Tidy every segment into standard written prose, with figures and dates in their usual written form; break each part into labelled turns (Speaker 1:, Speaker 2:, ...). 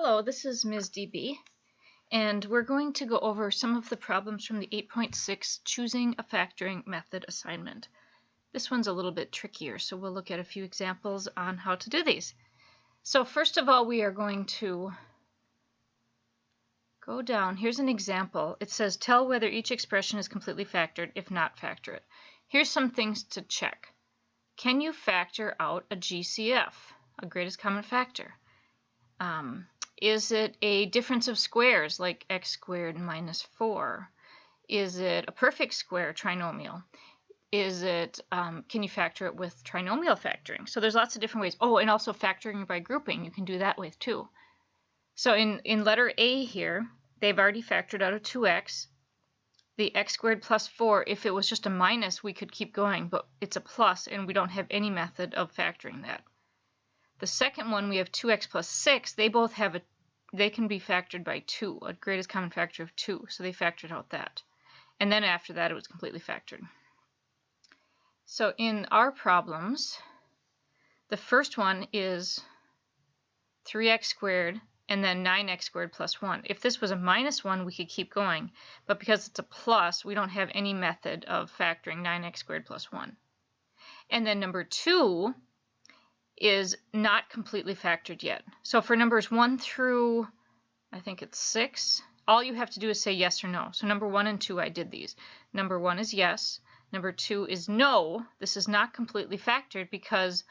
Speaker 1: Hello, this is Ms. DB, and we're going to go over some of the problems from the 8.6 Choosing a Factoring Method assignment. This one's a little bit trickier, so we'll look at a few examples on how to do these. So first of all, we are going to go down. Here's an example. It says, tell whether each expression is completely factored. If not, factor it. Here's some things to check. Can you factor out a GCF, a greatest common factor? Is it a difference of squares, like x squared minus 4? Is it a perfect square trinomial? Is it, can you factor it with trinomial factoring? So there's lots of different ways. Oh, and also factoring by grouping. You can do that with too. So in letter A here, they've already factored out a 2x. The x squared plus 4, if it was just a minus, we could keep going, but it's a plus, and we don't have any method of factoring that. The second one, we have 2x plus 6. They both have they can be factored by 2, a greatest common factor of 2. So they factored out that. And then after that, it was completely factored. So in our problems, the first one is 3x squared and then 9x squared plus 1. If this was a minus 1, we could keep going. But because it's a plus, we don't have any method of factoring 9x squared plus 1. And then number 2 is not completely factored yet. So for numbers 1 through, I think it's 6, all you have to do is say yes or no. So number 1 and 2, I did these. Number 1 is yes. Number 2 is no. This is not completely factored because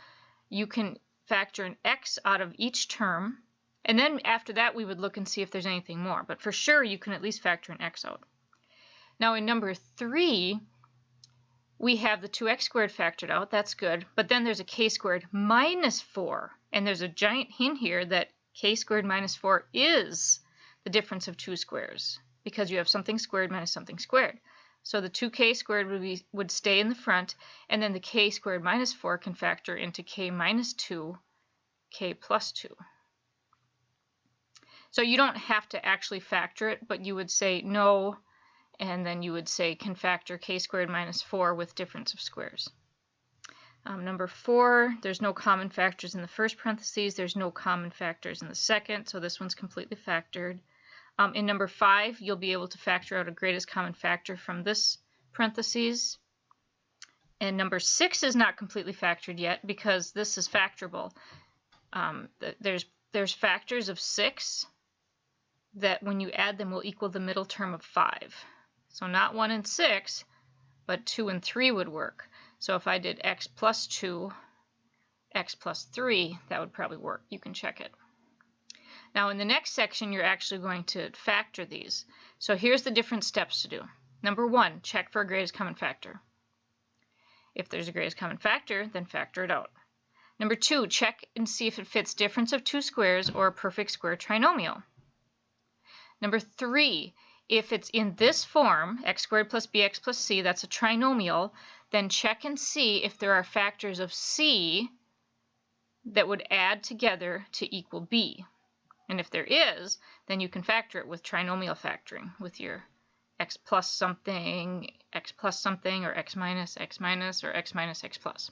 Speaker 1: you can factor an x out of each term. And then after that, we would look and see if there's anything more. But for sure, you can at least factor an x out. Now in number 3, we have the 2x squared factored out. That's good. But then there's a k squared minus 4. And there's a giant hint here that k squared minus 4 is the difference of two squares, because you have something squared minus something squared. So the 2k squared would stay in the front, and then the k squared minus 4 can factor into k minus 2, k plus 2. So you don't have to actually factor it, but you would say no, and then you would say can factor k squared minus 4 with difference of squares. Number 4, there's no common factors in the first parentheses. There's no common factors in the second, so this one's completely factored. In number 5, you'll be able to factor out a greatest common factor from this parentheses. And number 6 is not completely factored yet because this is factorable. There's factors of 6 that when you add them will equal the middle term of 5. So not 1 and 6, but 2 and 3 would work. So if I did x plus 2, x plus 3, that would probably work. You can check it. Now in the next section, you're actually going to factor these. So here's the different steps to do. Number 1, check for a greatest common factor. If there's a greatest common factor, then factor it out. Number 2, check and see if it fits difference of two squares or a perfect square trinomial. Number 3, if it's in this form, x squared plus bx plus c, that's a trinomial, then check and see if there are factors of c that would add together to equal b. And if there is, then you can factor it with trinomial factoring, with your x plus something, or x minus, or x minus, x plus.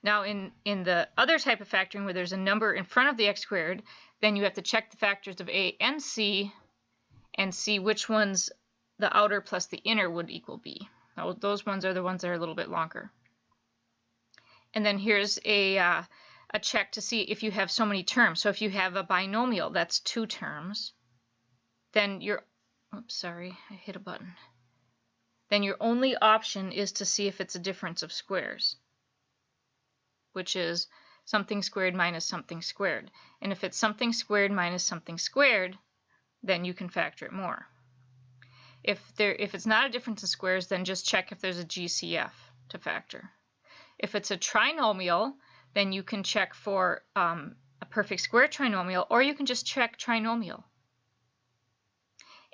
Speaker 1: Now in the other type of factoring where there's a number in front of the x squared, then you have to check the factors of a and see which ones the outer plus the inner would equal b. Now, those ones are the ones that are a little bit longer. And then here's a check to see if you have so many terms. So if you have a binomial, that's 2 terms, then oops, sorry, I hit a button. Then your only option is to see if it's a difference of squares, which is something squared minus something squared. And if it's something squared minus something squared, then you can factor it more. If it's not a difference of squares, then just check if there's a GCF to factor. If it's a trinomial, then you can check for a perfect square trinomial, or you can just check trinomial.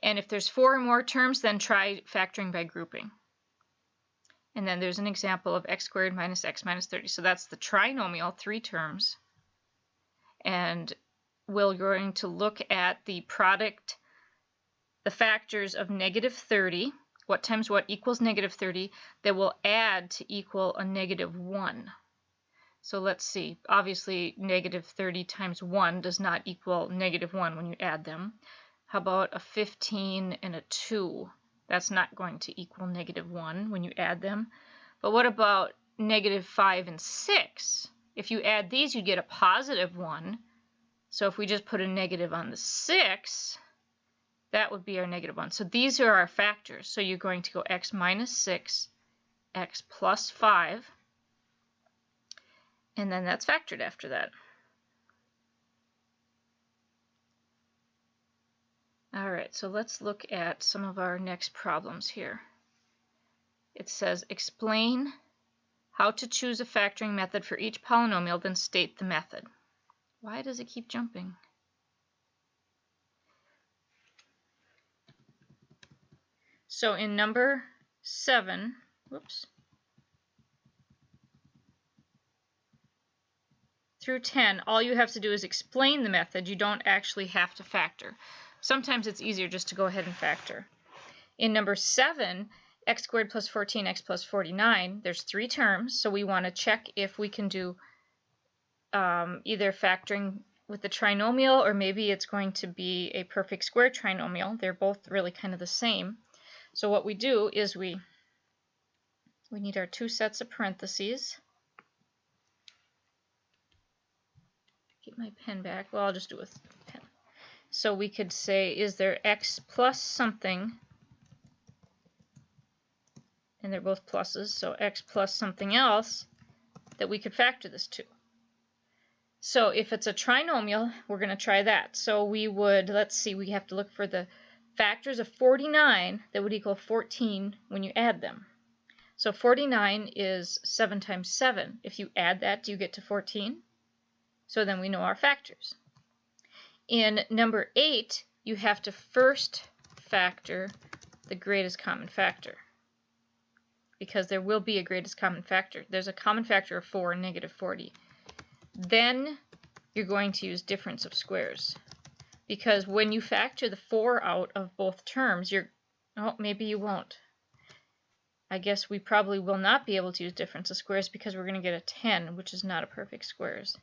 Speaker 1: And if there's 4 or more terms, then try factoring by grouping. And then there's an example of x squared minus x minus 30. So that's the trinomial, 3 terms. And we're going to look at the product, the factors of negative 30, what times what equals negative 30, that will add to equal a negative 1. So let's see. Obviously, negative 30 times 1 does not equal negative 1 when you add them. How about a 15 and a 2? That's not going to equal negative 1 when you add them. But what about negative 5 and 6? If you add these, you get a positive 1. So if we just put a negative on the 6, that would be our negative 1. So these are our factors. So you're going to go x minus 6, x plus 5, and then that's factored after that. All right, so let's look at some of our next problems here. It says, explain how to choose a factoring method for each polynomial, then state the method. Why does it keep jumping? So in number 7, whoops, through 10, all you have to do is explain the method. You don't actually have to factor. Sometimes it's easier just to go ahead and factor. In number 7, x squared plus 14x plus 49, there's 3 terms, so we want to check if we can do either factoring with the trinomial, or maybe it's going to be a perfect square trinomial. They're both really kind of the same. So what we do is we need our 2 sets of parentheses. Get my pen back. Well, I'll just do it with pen. So we could say, is there x plus something? And they're both pluses, so x plus something else that we could factor this to. So if it's a trinomial, we're going to try that. So we would, let's see, we have to look for the factors of 49 that would equal 14 when you add them. So 49 is 7 times 7. If you add that, do you get to 14? So then we know our factors. In number 8, you have to first factor the greatest common factor, because there will be a greatest common factor. There's a common factor of 4 and negative 40. Then you're going to use difference of squares, because when you factor the 4 out of both terms, maybe you won't. I guess we probably will not be able to use difference of squares because we're going to get a 10, which is not a perfect squares.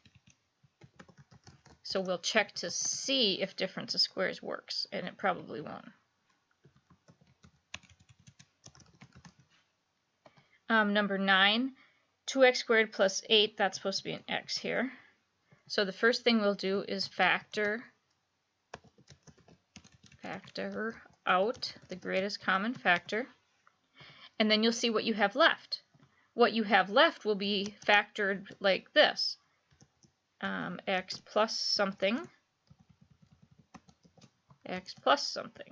Speaker 1: So we'll check to see if difference of squares works, and it probably won't. Number 9, 2x squared plus 8, that's supposed to be an x here. So the first thing we'll do is factor out the greatest common factor, and then you'll see what you have left. What you have left will be factored like this. X plus something, x plus something.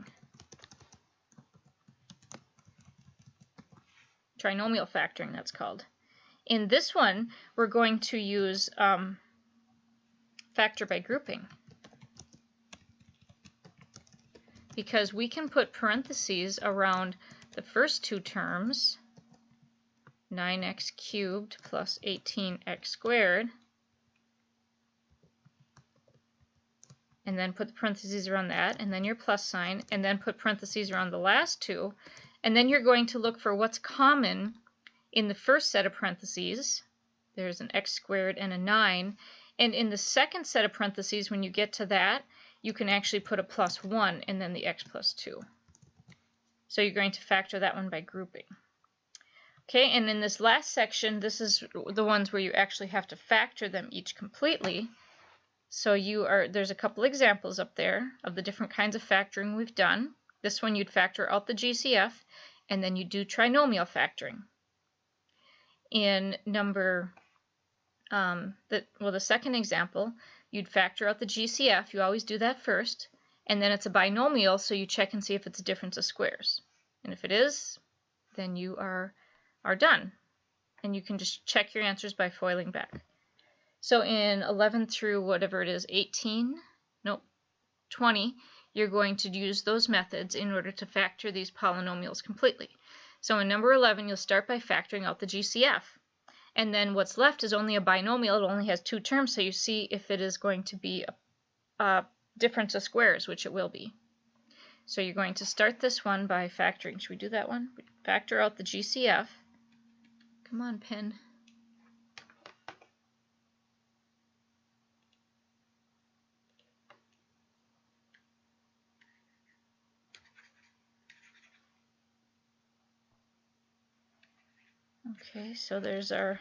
Speaker 1: Trinomial factoring, that's called. In this one, we're going to use factor by grouping, because we can put parentheses around the first 2 terms, 9x cubed plus 18x squared, and then put the parentheses around that, and then your plus sign, and then put parentheses around the last 2, and then you're going to look for what's common in the first set of parentheses. There's an x squared and a 9, and in the second set of parentheses, when you get to that, you can actually put a plus 1 and then the x plus 2. So you're going to factor that one by grouping. Okay, and in this last section, this is the ones where you actually have to factor them each completely. So there's a couple examples up there of the different kinds of factoring we've done. This one you'd factor out the GCF, and then you do trinomial factoring. In number, the second example, you'd factor out the GCF. You always do that first, and then it's a binomial, so you check and see if it's a difference of squares. And if it is, then you are done. And you can just check your answers by foiling back. So in 11 through whatever it is, 20, you're going to use those methods in order to factor these polynomials completely. So in number 11, you'll start by factoring out the GCF. And then what's left is only a binomial. It only has 2 terms, so you see if it is going to be a difference of squares, which it will be. So you're going to start this one by factoring. Should we do that one? Factor out the GCF. Come on, pen. Okay, so there's our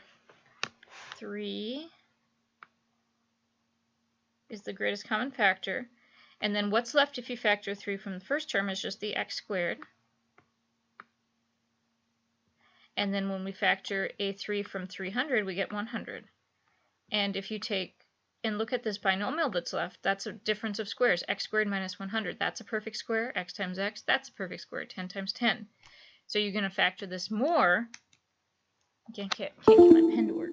Speaker 1: 3 is the greatest common factor. And then what's left if you factor 3 from the first term is just the x squared. And then when we factor a 3 from 300, we get 100. And if you take and look at this binomial that's left, that's a difference of squares. X squared minus 100, that's a perfect square. X times x, that's a perfect square. 10 times 10. So you're going to factor this more. Can't get my pen to work.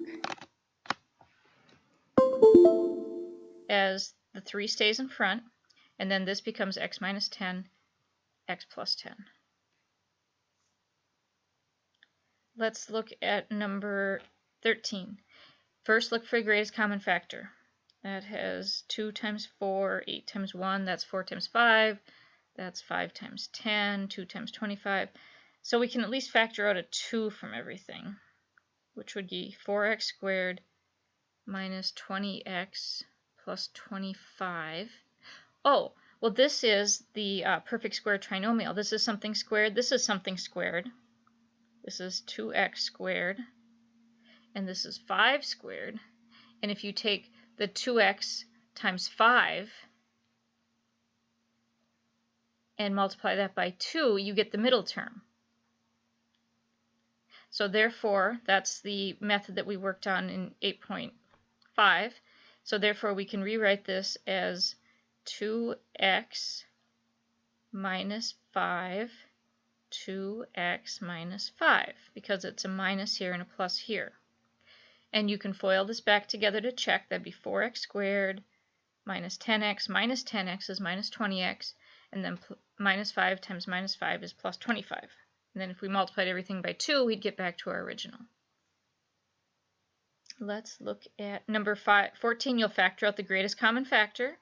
Speaker 1: As the 3 stays in front, and then this becomes x minus 10, x plus 10. Let's look at number 13. First, look for the greatest common factor. That has 2 times 4, 8 times 1, that's 4 times 5, that's 5 times 10, 2 times 25. So we can at least factor out a 2 from everything, which would be 4x squared minus 20x plus 25. Oh, well, this is the perfect square trinomial. This is something squared. This is something squared. This is 2x squared. And this is 5 squared. And if you take the 2x times 5 and multiply that by 2, you get the middle term. So therefore, that's the method that we worked on in 8.5. So therefore, we can rewrite this as 2x minus 5, 2x minus 5, because it's a minus here and a plus here. And you can FOIL this back together to check. That'd be 4x squared minus 10x is minus 20x, and then minus 5 times minus 5 is plus 25. And then if we multiplied everything by 2, we'd get back to our original. Let's look at number 14. You'll factor out the greatest common factor.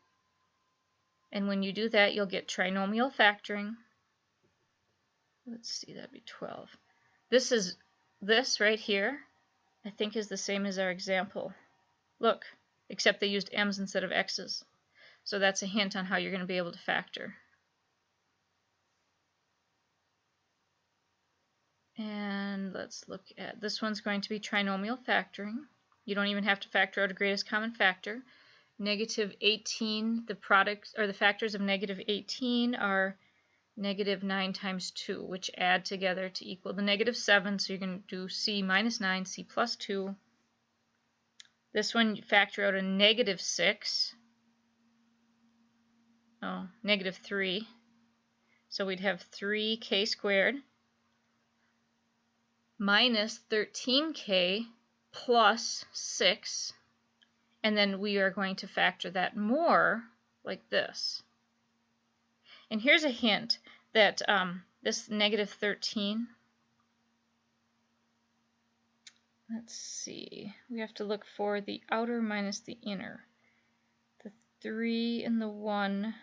Speaker 1: And when you do that, you'll get trinomial factoring. Let's see, that'd be 12. This right here, I think, is the same as our example. Look, except they used m's instead of x's. So that's a hint on how you're going to be able to factor. And let's look at this one's going to be trinomial factoring. You don't even have to factor out a greatest common factor. Negative 18, the products or the factors of negative 18 are negative 9 times 2, which add together to equal the negative 7. So you're going to do c minus 9, c plus 2. This one, you factor out a negative 6. Oh, negative 3. So we'd have 3k squared minus 13k plus 6. And then we are going to factor that more like this. And here's a hint that this negative 13, let's see, we have to look for the outer minus the inner. The 3 and the 1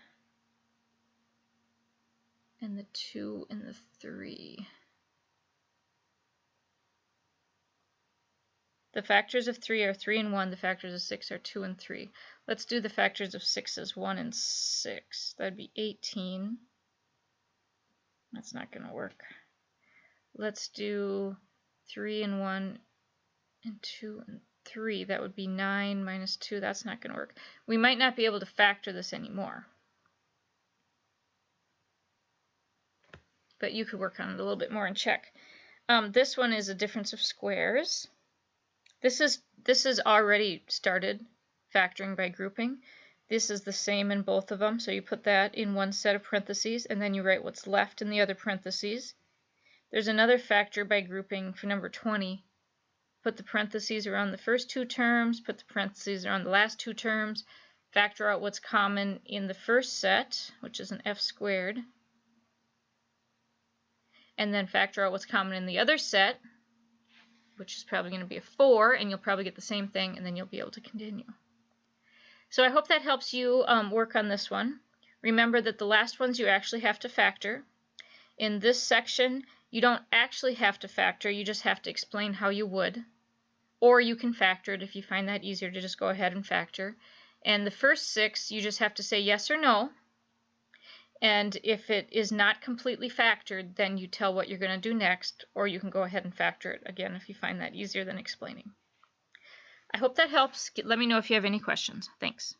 Speaker 1: and the 2 and the 3. The factors of 3 are 3 and 1. The factors of 6 are 2 and 3. Let's do the factors of 6 as 1 and 6. That'd be 18. That's not going to work. Let's do 3 and 1 and 2 and 3. That would be 9 minus 2. That's not going to work. We might not be able to factor this anymore. But you could work on it a little bit more and check. This one is a difference of squares. This is already started factoring by grouping. This is the same in both of them, so you put that in one set of parentheses, and then you write what's left in the other parentheses. There's another factor by grouping for number 20. Put the parentheses around the first 2 terms, put the parentheses around the last 2 terms, factor out what's common in the first set, which is an f squared, and then factor out what's common in the other set, which is probably going to be a 4, and you'll probably get the same thing, and then you'll be able to continue. So I hope that helps you work on this one. Remember that the last ones you actually have to factor. In this section, you don't actually have to factor, you just have to explain how you would. Or you can factor it if you find that easier to just go ahead and factor. And the first 6, you just have to say yes or no. And if it is not completely factored, then you tell what you're going to do next, or you can go ahead and factor it again if you find that easier than explaining. I hope that helps. Let me know if you have any questions. Thanks.